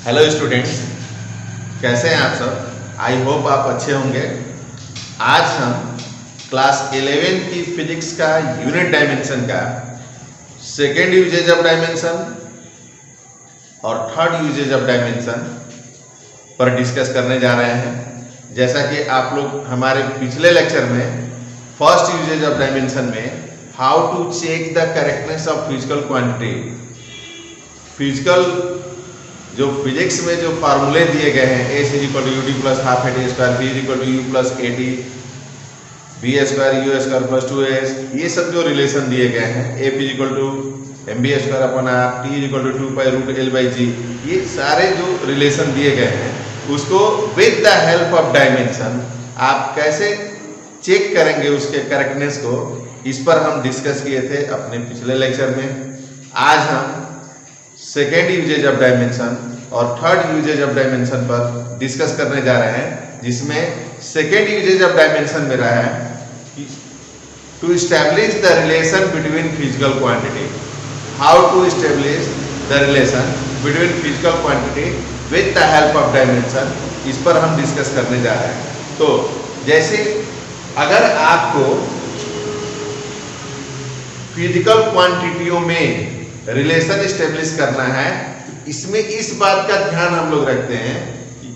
Hello students, कैसे हैं आप सब। आई होप आप अच्छे होंगे। आज हम क्लास 11 की फिजिक्स का यूनिट डायमेंशन का सेकेंड यूजेज ऑफ डायमेंशन और थर्ड यूजेज ऑफ डायमेंशन पर डिस्कस करने जा रहे हैं। जैसा कि आप लोग हमारे पिछले लेक्चर में फर्स्ट यूजेज ऑफ डायमेंशन में how to check the correctness of physical quantity, physical जो फिजिक्स में जो फार्मूले दिए गए हैं, A is equal to U D plus half A D square, B is equal to U plus A D B square U square plus 2s, ये सब जो रिलेशन दिए गए हैं, A is equal to M B square upon R, T is equal to 2 pi root L by G, ये सारे जो relation दिए गए हैं उसको with the help of dimension आप कैसे चेक करेंगे उसके करेक्टनेस को, इस पर हम डिस्कस किए थे अपने पिछले लेक्चर में। आज हम सेकेंड यूजेज ऑफ डायमेंशन और थर्ड यूजेज ऑफ डायमेंशन पर डिस्कस करने जा रहे हैं, जिसमें सेकेंड यूजेज ऑफ डायमेंशन में रहा है to establish the relation between physical quantity, how to establish the relation between physical quantity with the help of dimension, इस पर हम डिस्कस करने जा रहे हैं। तो जैसे अगर आपको फिजिकल क्वांटिटियों में रिलेशन एस्टेब्लिश करना है, तो इसमें इस बात का ध्यान हम लोग रखते हैं कि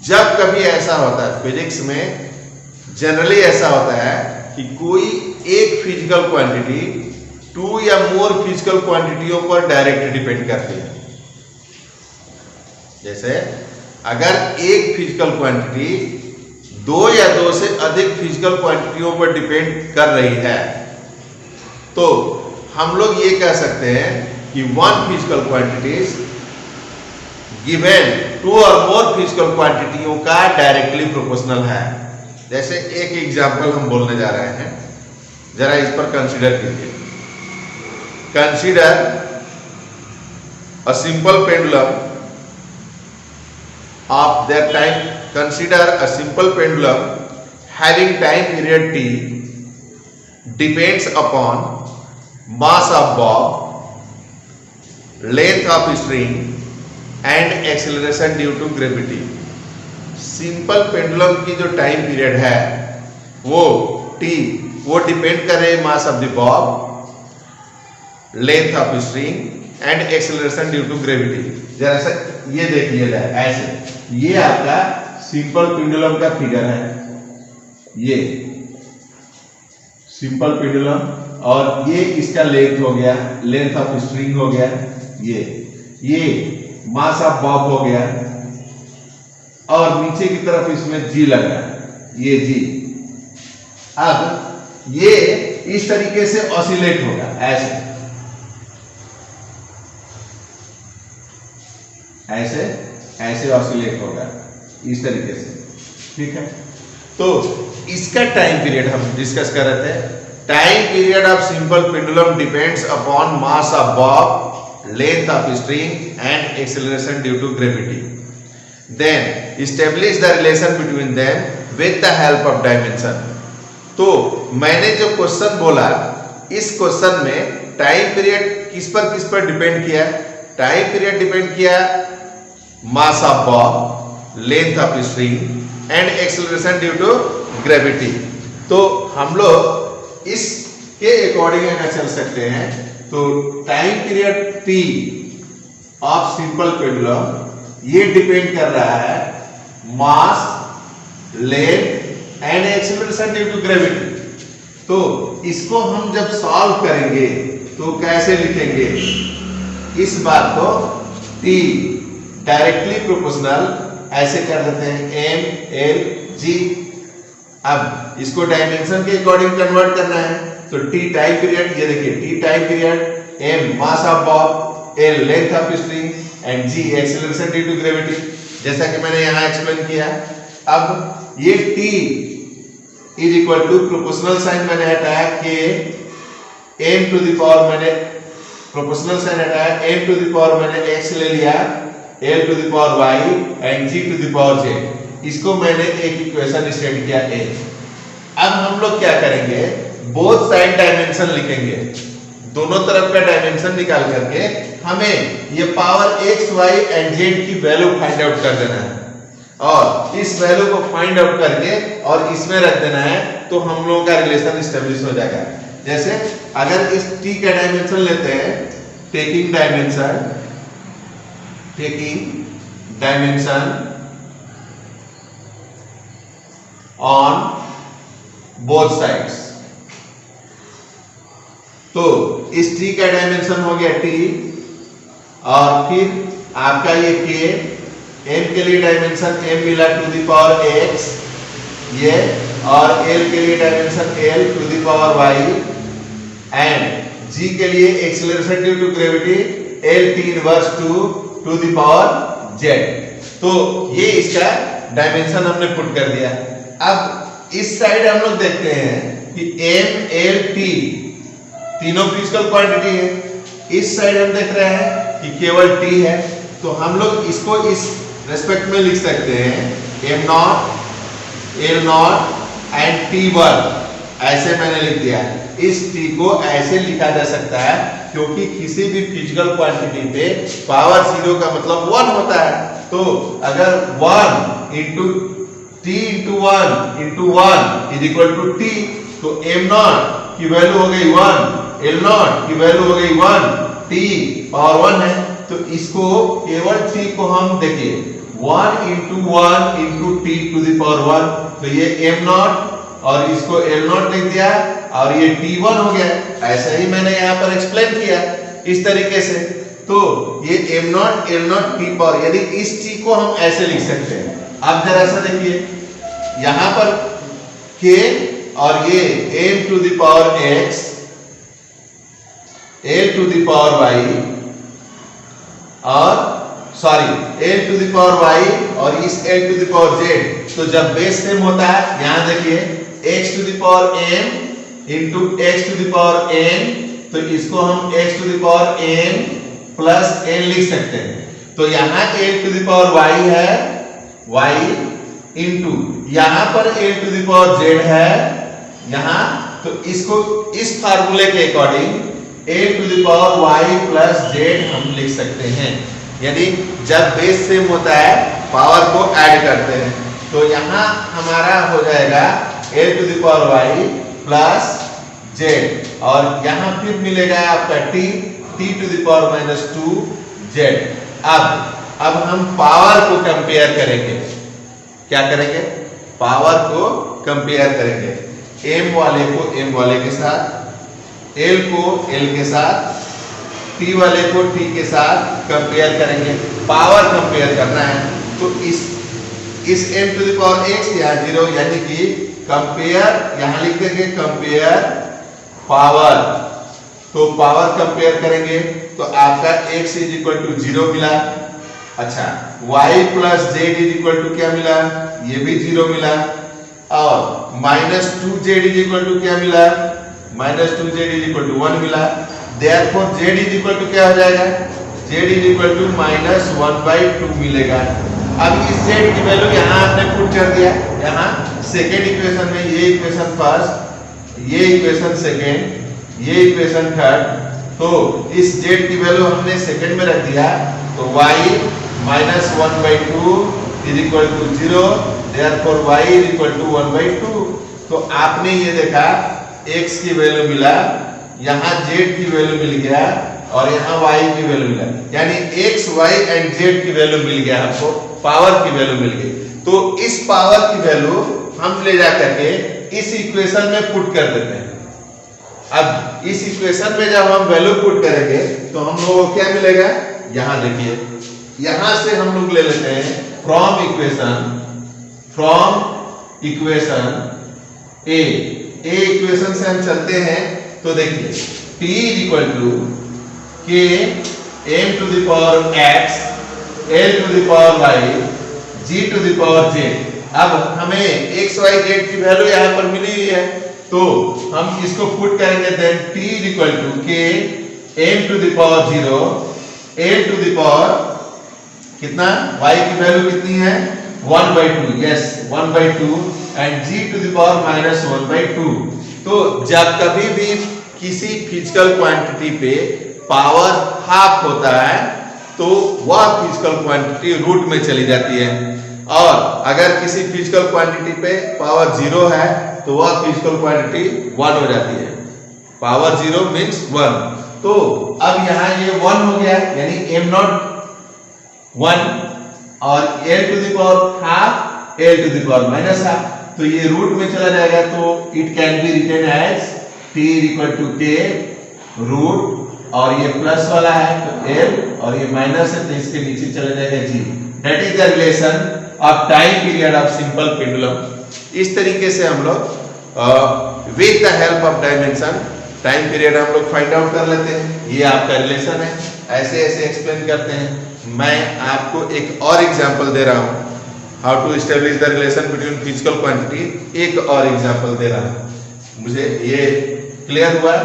जब कभी ऐसा होता है फिजिक्स में, जनरली ऐसा होता है कि कोई एक फिजिकल क्वांटिटी 2 या मोर फिजिकल क्वांटिटियों पर डायरेक्ट डिपेंड करती है। जैसे अगर एक फिजिकल क्वांटिटी 2 या 2 से अधिक फिजिकल क्वांटिटियों पर डिपेंड कर रही है, तो हम लोग ये कह सकते हैं कि वन फिजिकल क्वांटिटीज गिवन 2 और मोर फिजिकल क्वांटिटियों का डायरेक्टली प्रोपोर्शनल है। जैसे एक एग्जांपल हम बोलने जा रहे हैं, जरा इस पर कंसीडर कीजिए। Consider a simple pendulum of their time, consider a simple pendulum having time period t depends upon mass of bob, length of string and acceleration due to gravity। Simple pendulum की जो time period है वो t, वो depend कर रहे mass of the bob, length of string and acceleration due to gravity. जैसा ये देख लिया जाए, ऐसे ये आपका सिंपल पेंडुलम का फिगर है, ये सिंपल पेंडुलम, और ये इसका लेंथ हो गया, लेंथ ऑफ स्ट्रिंग हो गया, ये मास ऑफ बॉब हो गया, और नीचे की तरफ इसमें जी लग रहा है, ये जी। अब ये इस तरीके से ऑसिलेट होगा, ऐसे ऐसे ऐसे ऑसिलेट होगा इस तरीके से, ठीक है। तो इसका टाइम पीरियड हम डिस्कस कर रहे थे। Time period of simple pendulum depends upon mass of bob, length of string and acceleration due to gravity. Then establish the relation between them with the help of dimension. तो मैंने जो question बोला, इस question में time period किस पर depend किया? Time period depend किया mass of bob, length of string and acceleration due to gravity. तो हम लोग इसके अकॉर्डिंग अगर चल सकते हैं, तो time period t of simple pendulum ये डिपेंड कर रहा है mass, length and acceleration due to gravity. तो इसको हम जब सॉल्व करेंगे तो कैसे लिखेंगे? इस बात को t डायरेक्टली प्रोपोर्शनल ऐसे कर देते हैं m l g। अब इसको डायमेंशन के अकॉर्डिंग कन्वर्ट करना है, तो t टाइम पीरियड, ये देखिए t time period, m mass of bob, l length of string and g acceleration due to gravity, जैसा कि मैंने यहां एक्सप्लेन किया। अब ये t is equal to proportional sign मैंने हटाया, k n to the power, मैंने प्रोपोर्शनल साइन हटाया, n टू द पावर मैंने x ले लिया, l to the power y and g to the power z। इसको मैंने एक इक्वेशन स्टेट किया a। अब हम लोग क्या करेंगे? बोथ साइड डायमेंशन लिखेंगे, दोनों तरफ का डायमेंशन निकाल करके हमें ये power x, y and z की वैल्यू फाइंड आउट कर देना है और इस वैल्यू को फाइंड आउट करके और इसमें रख देना है तो हम लोगों का रिलेशन एस्टेब्लिश हो जाएगा। जैसे अगर इस t का डायमेंशन लेते हैं, taking dimension on both sides, तो इस t का डायमेंशन हो गया t और फिर आपका ये k, m के लिए डायमेंशन m मिला टू द पावर x ये, और l के लिए dimension l to the power y and g के लिए acceleration due to gravity l t inverse to the power z। तो ये इसका डायमेंशन हमने पुट कर दिया। अब इस साइड हम लोग देखते हैं कि m l t तीनों फिजिकल क्वांटिटी है, इस साइड हम देख रहे हैं कि केवल t है, तो हम लोग इसको इस रेस्पेक्ट में लिख सकते हैं m not l not and t1, ऐसे मैंने लिख दिया। इस t को ऐसे लिखा जा सकता है क्योंकि किसी भी फिजिकल क्वांटिटी पे पावर 0 का मतलब 1 होता है, तो अगर 1 into t into 1 into 1 is equal to t, तो m नॉट की वैल्यू हो गई 1, l नॉट की वैल्यू हो गई 1, t पावर 1 है, तो इसको केवल t को हम देखिए 1 into 1 into t to the power 1, तो ये m नॉट और इसको l नॉट लिख दिया और ये t1 हो गया। ऐसा ही मैंने यहाँ पर एक्सप्लेन किया इस तरीके से। तो ये m not l not t power, यदि इस t को हम ऐसे लिख सकते हैं। अब जरा सा देखिए यहाँ पर k और ये m to the power x, l to the power y और l to the power y और इस l to the power z, तो जब बेस सेम होता है, यहाँ देखिए x to the power m into x to the power n, तो इसको हम x to the power n plus n लिख सकते हैं। तो यहाँ l to the power y है y इंटू यहाँ पर l to the power z है यहाँ, तो इसको इस फार्मूले के according a to the power y plus z हम लिख सकते हैं। यदि जब बेस सेम होता है पावर को ऐड करते हैं, तो यहाँ हमारा हो जाएगा a to the power y plus z और यहाँ फिर मिलेगा आपका t to the power minus 2z। अब हम पावर को कंपेयर करेंगे। क्या करेंगे? पावर को कंपेयर करेंगे, m वाले को m वाले के साथ, l को l के साथ, t वाले को t के साथ कंपेयर करेंगे। पावर कंपेयर करना है, तो इस m to the power x यहाँ 0, यानी कि कंपेयर, यहाँ लिख देंगे कंपेयर पावर। तो पावर कंपेयर करेंगे तो आपका x इज इक्वल टू 0 मिला। अच्छा, y plus z is equal to क्या मिला? ये भी 0 मिला। और minus 2z is equal to क्या मिला? Minus 2z is equal to 1 मिला। Therefore z is equal to क्या हो जाएगा? z is equal to minus 1/2 मिलेगा। अब इस z की वैल्यू यहाँ आपने पुट कर दिया, यहाँ सेकेंड इक्वेशन में, ये इक्वेशन फर्स्ट, ये इक्वेशन सेकेंड, ये इक्वेशन थर्ड। तो इस z की वैल्यू हमने सेकेंड में रख दिया, तो y minus 1/2 is equal to 0, therefore y is equal to 1/2। तो आपने ये देखा x की वैल्यू मिला, यहाँ z की वैल्यू मिल गया और यहाँ y की वैल्यू मिला, यानी x, y एंड z की वैल्यू मिल गया, हमको पावर की वैल्यू मिल गई। तो इस पावर की वैल्यू हम ले जा करके इस इक्वेशन में पुट कर देते हैं। अब इस इक्वेशन में जब हम वैल्यू पुट करेंगे तो हम लोगों को क्या मिलेगा? यहाँ देखिए, यहाँ से हम लोग ले लेते हैं फ्रॉम इक्वेशन ए इक्वेशन से हम चलते हैं, तो देखिए t is equal to k m to the power x l to the power y g to the power z। अब हमें x y z की वैल्यू यहाँ पर मिली हुई है, तो हम इसको पुट करेंगे, then t is equal to k m to the power 0 l to the power कितना? y की वैल्यू कितनी है? 1/2, yes 1/2 and g to the power minus 1/2। तो जब कभी भी किसी फिजिकल क्वांटिटी पे पावर हाफ होता है तो वह फिजिकल क्वांटिटी रूट में चली जाती है, और अगर किसी फिजिकल क्वांटिटी पे पावर 0 है तो वह फिजिकल क्वांटिटी 1 हो जाती है। Power 0 means 1। तो अब यहाँ ये 1 हो गया, यानी m नॉट 1 और l to the power half l to the power minus half, तो ये रूट में चला जाएगा, तो it can be written as t equal to k root, और ये प्लस वाला है तो l, और ये माइनस है तो इसके नीचे चला जाएगा g। That is the relation of time period of simple pendulum. इस तरीके से हम लोग with the help of dimension time period हम लोग फाइंड आउट कर लेते हैं। ये आपका रिलेशन है, ऐसे ऐसे एक्सप्लेन करते हैं। मैं आपको एक और एग्जांपल दे रहा हूं, how to establish the relation between physical quantity. एक और एग्जांपल दे रहा हूं, मुझे ये क्लियर हुआ।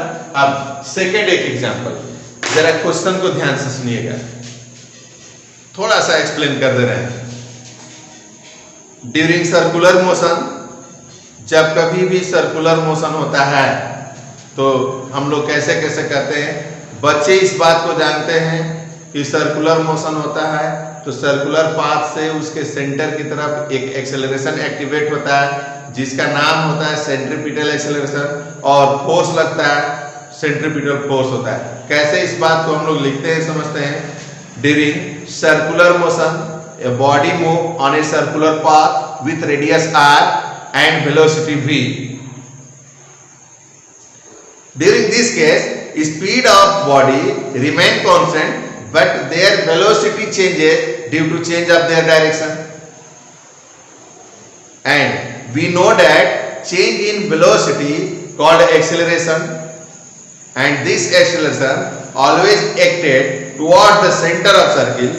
अब सेकेंड एक एग्जांपल, जरा क्वेश्चन को ध्यान से सुनिएगा, थोड़ा सा एक्सप्लेन कर दे रहे हैं। ड्यूरिंग सर्कुलर मोशन, जब कभी भी सर्कुलर मोशन होता है तो हम लोग कैसे कैसे करते हैं। बच्चे इस बात को जानते हैं कि सर्कुलर मोशन होता है तो सर्कुलर पाथ से उसके सेंटर की तरफ एक एक्सेलरेशन एक्टिवेट होता है जिसका नाम होता है सेंट्रीपिटल एक्सेलरेशन, और फोर्स लगता है सेंट्रीपिटल फोर्स होता है। कैसे इस बात को हम लोग लिखते हैं समझते हैं। During circular motion a body move on a circular path with radius r and velocity v. During this case, speed of body remain constant, but their velocity changes due to change of their direction. And we know that change in velocity called acceleration, and this acceleration always acted toward the center of circle.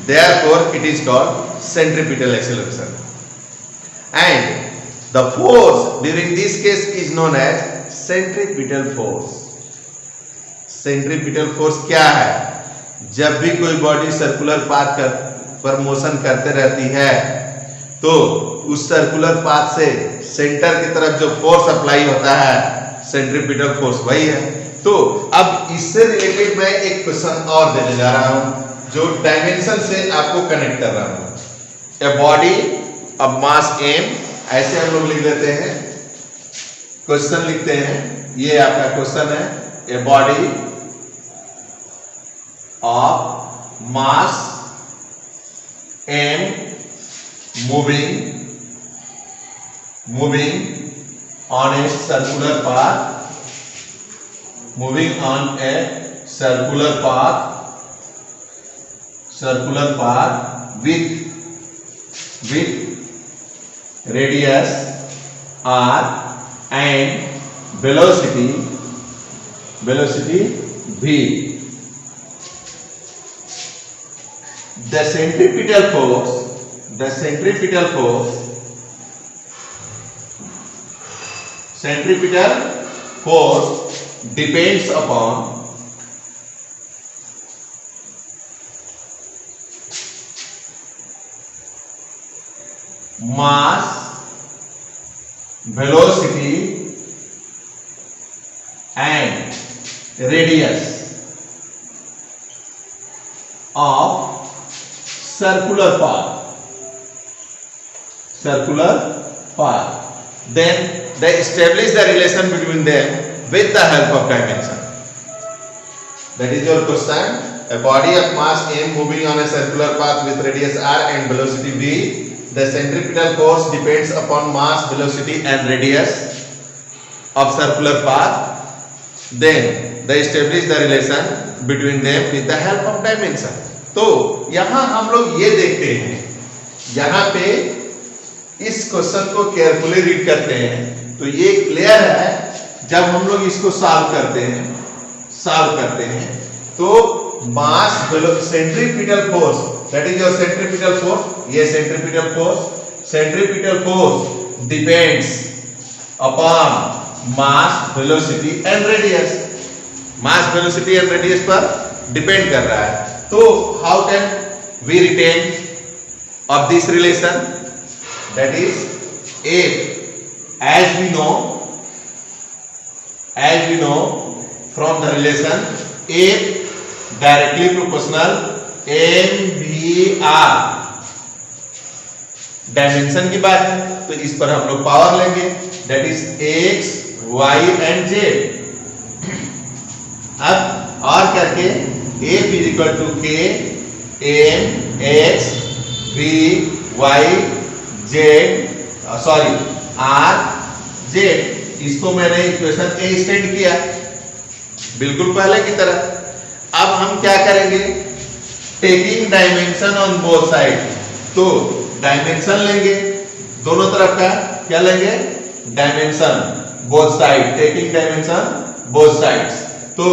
Therefore, it is called centripetal acceleration. And the force during this case is known as centripetal force. Centripetal force क्या है? जब भी कोई body circular path पर motion करते रहती है तो उस सर्कुलर पाथ से सेंटर की तरफ जो फोर्स अप्लाई होता है सेंट्रीपिटल फोर्स वही है। तो अब इससे रिलेटेड मैं एक क्वेश्चन और देने जा रहा हूं जो डायमेंशन से आपको कनेक्ट कर रहा हूं। A body of mass m, ऐसे हम लोग लिख देते हैं, क्वेश्चन लिखते हैं, ये आपका क्वेश्चन है। A body of mass m moving on a circular path, moving on a circular path with radius r and velocity v. The centripetal force depends upon mass, velocity and radius of circular path. Then they establish the relation between them with the help of dimension. That is your question. A body of mass m moving on a circular path with radius r and velocity v. The centripetal force depends upon mass, velocity and radius of circular path. Then they establish the relation between them with the help of dimension. तो यहां हम लोग ये देखते हैं, यहां पे इस क्वेश्चन को केयरफुली रीड करते हैं तो ये क्लियर है। जब हम लोग इसको सॉल्व करते हैं तो mass centripetal force, that is your centripetal force, ये centripetal force depends upon mass, velocity and radius. Mass, velocity and radius पर डिपेंड कर रहा है। तो how can we written of this relation? That is, if as we know from the relation, if directly proportional MVR। Dimension की बात है तो इस पर हम लोग पावर लेंगे, that is x, y and z। अब और करके F is equal to K M X V Y Z sorry R Z। इसको मैंने इक्वेशन A स्टैंड किया बिल्कुल पहले की तरह। अब हम क्या करेंगे, taking dimension on both side, तो डायमेंशन लेंगे दोनों तरफ का, क्या लेंगे, dimension both side, taking dimension both sides. तो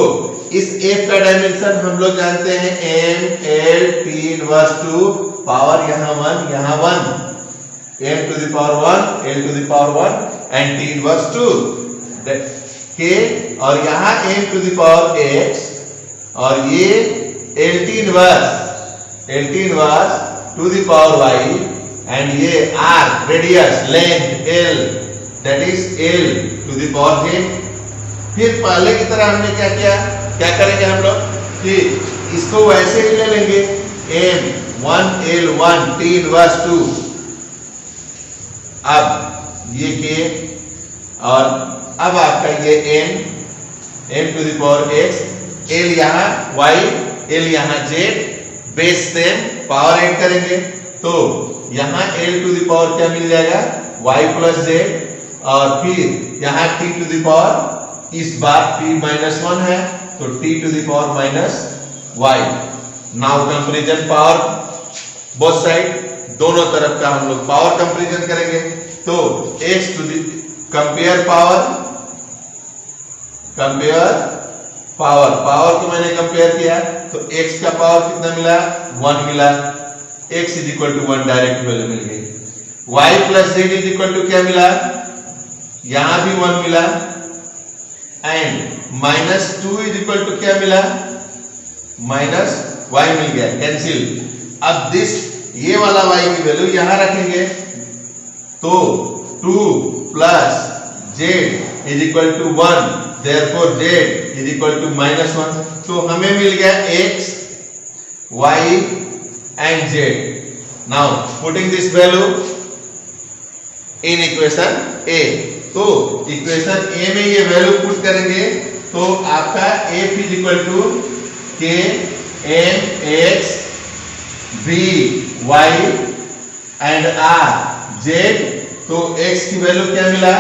इस F का डायमेंशन हम लोग जानते हैं M L T inverse 2 power यहाँ 1 यहाँ 1, M to the power 1 L to the power 1 and T inverse 2 K, और यहाँ M to the power X, और ये LT inverse to the power Y, and ये R radius length L, that is L to the power Z। फिर पहले की तरह हमने क्या किया, क्या करेंगे हम लोग कि इसको वैसे ही ले लेंगे, M 1 L 1 T इनवर्स 2, अब ये K, और अब आपका ये M to the power X, L यहाँ Y, L यहाँ Z, base same, power add करेंगे तो यहाँ L टू द पावर क्या मिल जाएगा, Y प्लस Z, और फिर यहाँ T टू द पावर, इस बार T माइनस 1 है तो T to the power minus Y। Now comparison power both side, दोनों तरफ का हम लोग पावर कंपैरिजन करेंगे। तो X to the compare power को मैंने कंपेयर किया तो X का पावर कितना मिला, 1 मिला, X is equal to 1 direct value मिल गई। Y plus Z is equal to क्या मिला, यहां भी 1 मिला, and minus 2 is equal to क्या मिला, माइनस y मिल गया, कैंसिल। अब दिस ये वाला y की वैल्यू यहां रखेंगे तो 2 plus z is equal to 1, therefore z is equal to minus 1। तो हमें मिल गया x, y and z। Now putting this value in equation A, तो इक्वेशन A में ये वैल्यू पुट करेंगे तो आपका F is equal to K M X V Y and R Z। तो X की वैल्यू क्या मिला,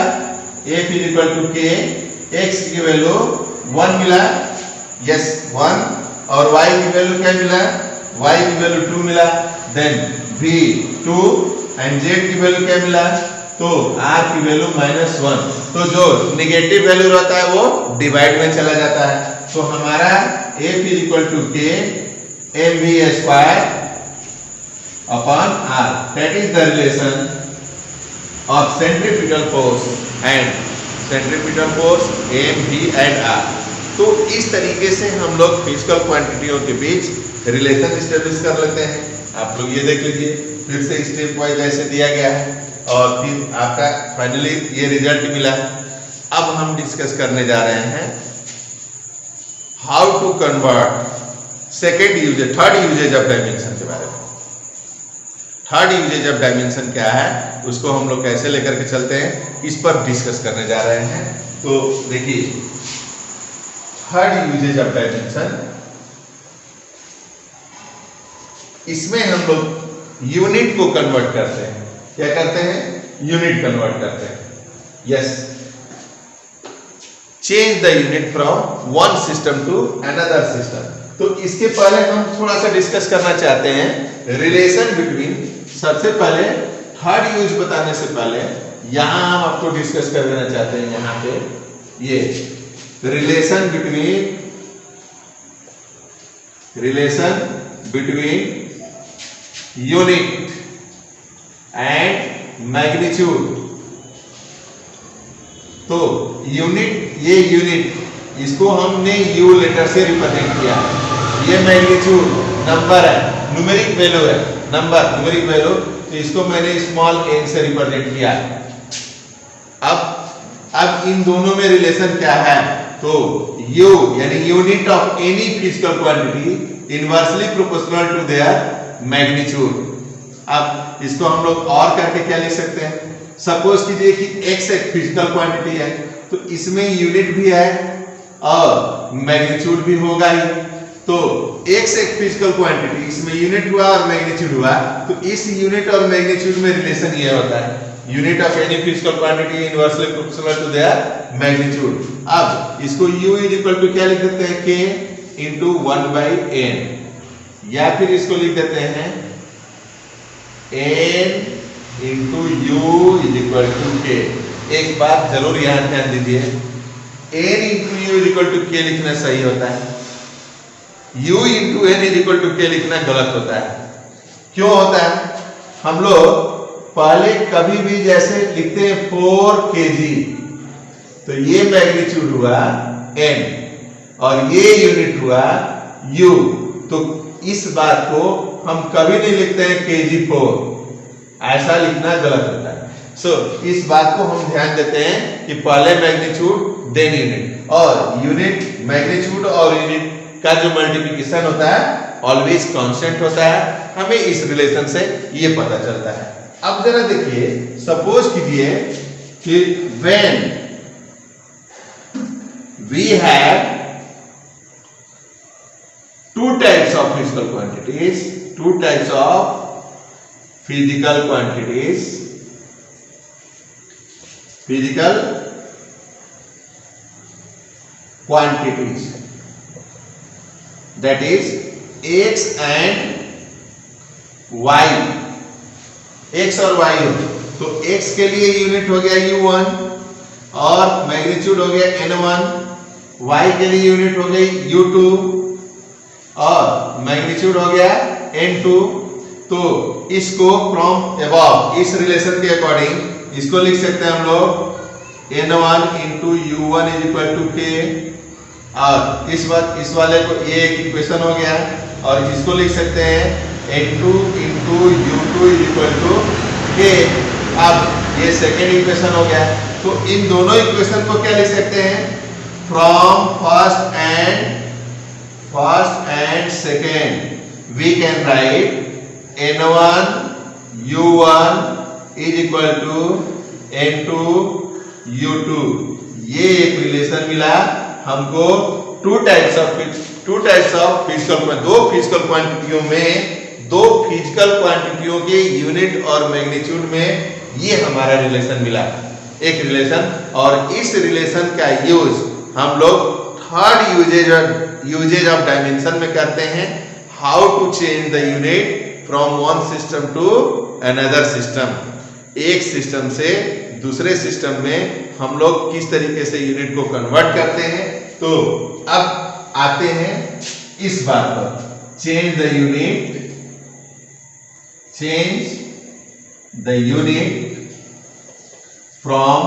F is equal to K, X की वैल्यू 1 मिला, यस 1, और Y की वैल्यू क्या मिला, Y की वैल्यू 2 मिला, देन V 2 एंड Z की वैल्यू क्या मिला, तो R की वैल्यू माइनस 1। तो जो निगेटिव वैल्यू रहता है वो डिवाइड में चला जाता है। तो हमारा F is equal to K MV square upon R, that is the relation of centrifugal force MV and R। तो इस तरीके से हम लोग फिजिकल क्वांटिटियों के बीच रिलेशन एस्टेब्लिश कर लेते हैं। आप लोग ये देख लीजिए, फिर से स्टेप वाइज ऐसे दिया गया है और फिर आपका फाइनली ये रिजल्ट मिला। अब हम डिस्कस करने जा रहे हैं how to convert third usages of dimension के बारे में। थर्ड यूजेज ऑफ डायमेंशन क्या है, उसको हम लोग कैसे लेकर के चलते हैं, इस पर डिस्कस करने जा रहे हैं। तो देखिए थर्ड यूजेज ऑफ डायमेंशन, इसमें हम लोग यूनिट को कन्वर्ट करते हैं। क्या करते हैं, यूनिट कन्वर्ट करते हैं, yes, change the unit from one system to another system. तो इसके पहले हम थोड़ा सा डिस्कस करना चाहते हैं रिलेशन बिटवीन, सबसे पहले थर्ड यूज बताने से पहले यहां हम आपको डिस्कस कर देना चाहते हैं, यहां पे ये relation between unit and magnitude. तो यूनिट, ये यूनिट, इसको हमने यू लेटर से रिप्रेजेंट किया। ये मैग्नीट्यूड नंबर है, न्यूमेरिक वैल्यू है, नंबर न्यूमेरिक वैल्यू, तो इसको मैंने स्मॉल n से रिप्रेजेंट किया। अब इन दोनों में रिलेशन क्या है, तो u यानी unit of any physical quantity inversely proportional to their magnitude. अब इसको हम लोग और करके क्या लिख सकते हैं, सपोज कीजिए कि x एक फिजिकल क्वांटिटी है, तो इसमें यूनिट भी है और मैग्नीट्यूड भी होगा ही। तो x एक फिजिकल क्वांटिटी, इसमें यूनिट हुआ और मैग्नीट्यूड हुआ, तो इस यूनिट और मैग्नीट्यूड में रिलेशन ये होता है, unit of any physical quantity inversely proportional to their magnitude. अब इसको u इज इक्वल टू क्या लिख देते हैं, k इंटू 1/n, या फिर इसको लिख देते हैं n into u is equal to k। एक बात जरूर यहाँ ध्यान दीजिए, n into u is equal to k लिखना सही होता है, u into n is equal to k लिखना गलत होता है। क्यों होता है, हम लोग पहले कभी भी जैसे लिखते हैं 4 kg, तो ये मैग्नीट्यूड हुआ n और ये यूनिट हुआ u, तो इस बात को हम कभी नहीं लिखते हैं kg4, ऐसा लिखना गलत होता है। सो इस बात को हम ध्यान देते हैं कि पहले मैग्नीट्यूड देन यूनिट, और यूनिट मैग्नीट्यूड और यूनिट का जो मल्टीप्लिकेशन होता है ऑलवेज कांस्टेंट होता है, हमें इस रिलेशन से ये पता चलता है। अब जरा देखिए, सपोज कीजिए कि when we have two types of physical quantities, two types of physical quantities, physical quantities, that is x and y, x और y हो, तो x के लिए यूनिट हो गया u1 और मैग्नीट्यूड हो गया n1, y के लिए यूनिट हो गई u2 और मैग्नीट्यूड हो गया n2। तो इसको फ्रॉम अबव, इस रिलेशन के अकॉर्डिंग इसको लिख सकते हैं हम लोग n1 into u1 is equal to k, और इस वाले को ये एक इक्वेशन हो गया, और इसको लिख सकते हैं n2 into u2 is equal to k। अब ये सेकेंड इक्वेशन हो गया, तो इन दोनों इक्वेशन को क्या लिख सकते हैं, from first and second we can write n1 u1 is equal to n2 u2। ये एक रिलेशन मिला हमको दो फिजिकल क्वांटिटियों में, दो फिजिकल क्वांटिटियों के यूनिट और मैग्नीट्यूड में ये हमारा रिलेशन मिला, एक रिलेशन। और इस रिलेशन का यूज हम लोग थर्ड यूजेज ऑफ डायमेंशन में करते हैं, how to change the unit from one system to another system. एक सिस्टम से दूसरे सिस्टम में हम लोग किस तरीके से यूनिट को कन्वर्ट करते हैं। तो अब आते हैं इस बात पर, change the unit from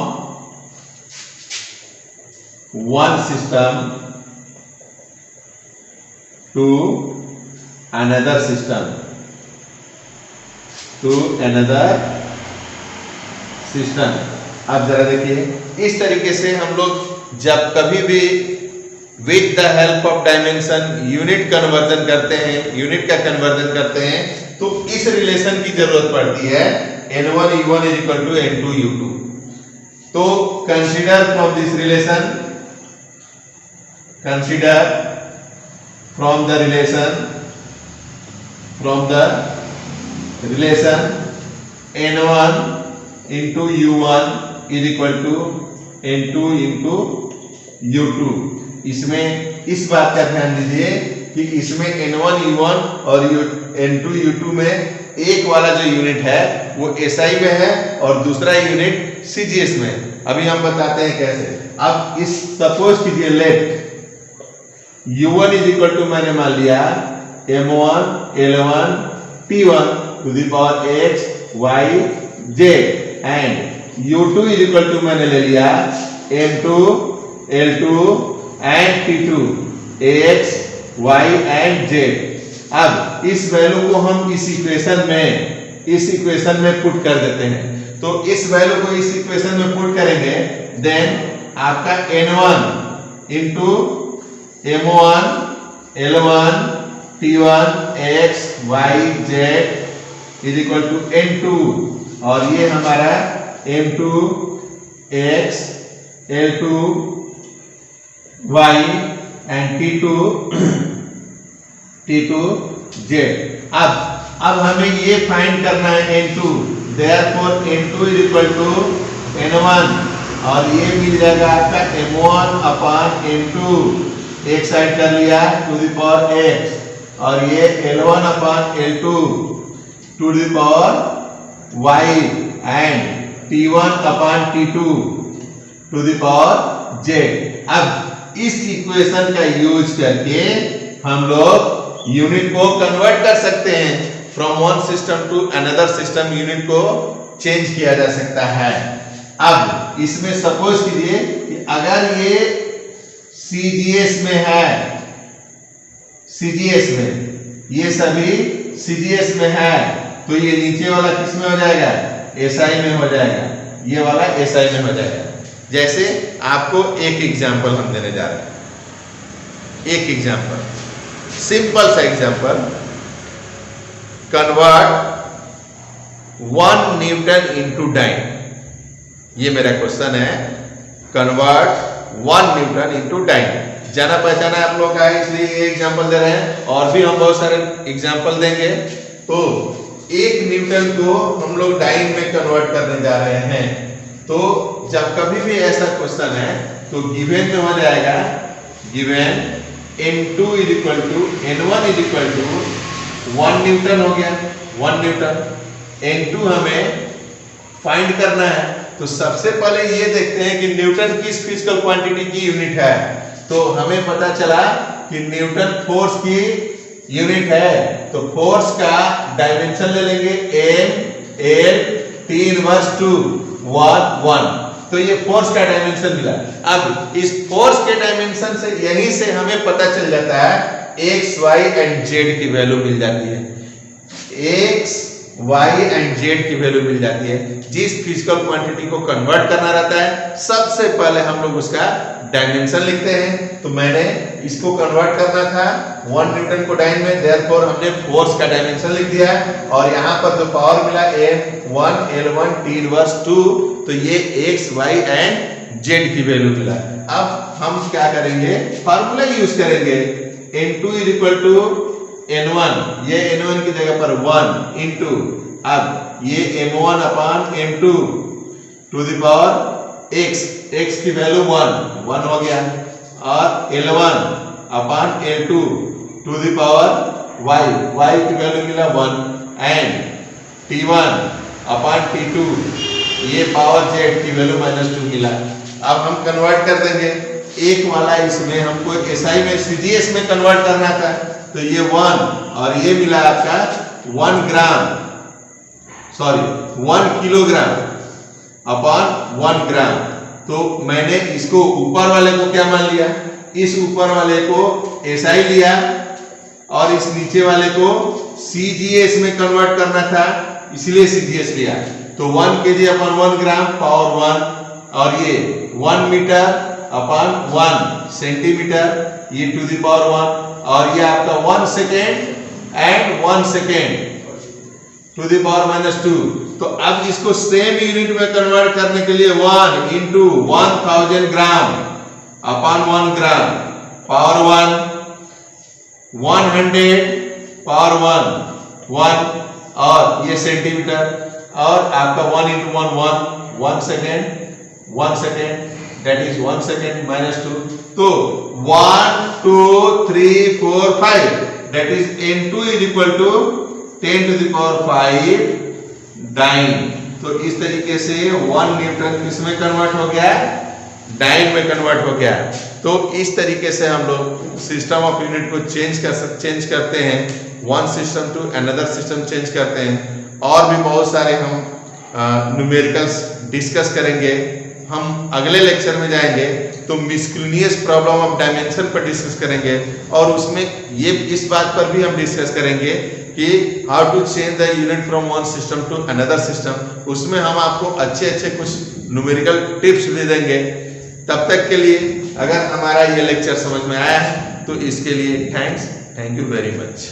one system to another system, अब जरा देखिए, इस तरीके से हम लोग जब कभी भी with the help of dimension unit का कन्वर्जन करते हैं, तो इस रिलेशन की जरूरत पड़ती है n1 u1 is equal to n2 u2। तो consider from the relation n1 into u1 is equal to n2 into u2। इसमें इस बात का ध्यान दीजिए कि इसमें n1 u1 और n2 u2 में एक वाला जो यूनिट है वो SI में है और दूसरा यूनिट CGS में। अभी हम बताते हैं कैसे। अब इस सपोज कीजिए late u1 is equal to, मैंने मान लिया m1 l1 p1 to the power x y z, and u2 is equal to मैंने ले लिया m2 l2 and p2 x y and z। अब इस वैल्यू को हम इस इक्वेशन में पुट कर देते हैं। तो इस वैल्यू को इस इक्वेशन में पुट करेंगे, देन आपका n1 into M1 L1 T1 X Y Z is equal to N2 और ये हमारा M2 X L2 Y and T2 Z। अब हमें ये फाइंड करना है N2, therefore N2 is equal to N1 और ये मिल जाएगा आपका M1 अपान M2, एक साइड कर लिया टू द पावर x और ये L1 upon L2 to the power y and T1 upon T2 to the power z। अब इस इक्वेशन का यूज करके हम लोग यूनिट को कन्वर्ट कर सकते हैं, from one system to another system unit को चेंज किया जा सकता है। अब इसमें सपोज कीजिए कि अगर ये CGS में है, CGS में ये सभी CGS में है तो ये नीचे वाला किस में हो जाएगा, SI में हो जाएगा, ये वाला SI में हो जाएगा। जैसे आपको एक एग्जांपल हम देने जा रहे हैं, एक एग्जांपल, सिंपल सा example, convert 1 newton into dyne. ये मेरा क्वेश्चन है, कन्वर्ट 1 न्यूटन इनटू डाइन। जाना पहचाना आप लोग का है इसलिए ये एग्जांपल दे रहे हैं, और भी हम बहुत सारे एग्जांपल देंगे। तो 1 न्यूटन को हम लोग डाइन में कन्वर्ट करने जा रहे हैं। तो जब कभी भी ऐसा क्वेश्चन है तो गिवन में हो जाएगा, given N2 is equal to N1 is equal to 1 newton हो गया, 1 न्यूटन। N2 हमें फाइंड करना है, तो सबसे पहले ये देखते हैं कि न्यूटन किस फिजिकल क्वांटिटी की यूनिट है। तो हमें पता चला कि न्यूटन फोर्स की यूनिट है, तो फोर्स का डायमेंशन ले लेंगे M L T इनवर्स 2 1 1। तो ये फोर्स का डायमेंशन मिला। अब इस फोर्स के डायमेंशन से यहीं से हमें पता चल जाता है x y एंड z की वैल्यू मिल जाती है, x y एंड z की वैल्यू मिल जाती है। जिस फिजिकल क्वांटिटी को कन्वर्ट करना रहता है सबसे पहले हम लोग उसका डायमेंशन लिखते हैं। तो मैंने इसको कन्वर्ट करना था 1 न्यूटन को डाइन में, देयरफॉर हमने फोर्स का डायमेंशन लिख दिया है। और यहाँ पर जो पावर मिला M1 L1 T इनवर्स 2, तो ये x y एंड z की वैल्यू मिला। अब हम क्या करेंगे, फार्मूला यूज करेंगे, N2 is equal to N1, ये N1 की जगह पर 1 इंटू, अब ये M1 upon M2 to the power x की वैल्यू 1 हो गया, और L1 upon L2 to the power y की वैल्यू मिला 1 एंड T1 अपान T2 ये पावर z की वैल्यू -2 मिला। अब हम कन्वर्ट कर देंगे, एक वाला इसमें हमको SI में CGS में कन्वर्ट करना था, तो ये 1 और ये मिला आपका 1 किलोग्राम अपॉन 1 ग्राम। तो मैंने इसको ऊपर वाले को क्या मान लिया, इस ऊपर वाले को SI लिया और इस नीचे वाले को CGS में कन्वर्ट करना था, इसलिए CGS लिया। तो 1 kg अपॉन 1 ग्राम पावर 1, और ये 1 मीटर अपॉन 1 सेंटीमीटर ये टू द पावर 1, और ये आपका 1 second and 1 second to the power -2। तो अब इसको सेम यूनिट में कन्वर्ट करने के लिए 1 इंटू 1000 ग्राम अपॉन 1 ग्राम पावर 1 100 पावर 1 और ये सेंटीमीटर, और आपका 1 into 1 second that is 1 second -2। तो 1 2 3 4 5 that is N2 is equal to 10 to the power 5 dyne. तो इस तरीके से 1 न्यूटन किसमें कन्वर्ट हो गया, डाइन में कन्वर्ट हो गया। तो इस तरीके से हम लोग सिस्टम ऑफ यूनिट को चेंज करते हैं, one system to another system change करते हैं। और भी बहुत सारे हम न्यूमेरिकल्स डिस्कस करेंगे। हम अगले लेक्चर में जाएंगे तो मिसक्यूनियस प्रॉब्लम ऑफ डायमेंशन पर डिस्कस करेंगे, और उसमें ये इस बात पर भी हम डिस्कस करेंगे कि how to change the unit from one system to another system. उसमें हम आपको अच्छे कुछ न्यूमेरिकल टिप्स भी देंगे। तब तक के लिए अगर हमारा ये लेक्चर समझ में आया है तो इसके लिए थैंक यू वेरी मच।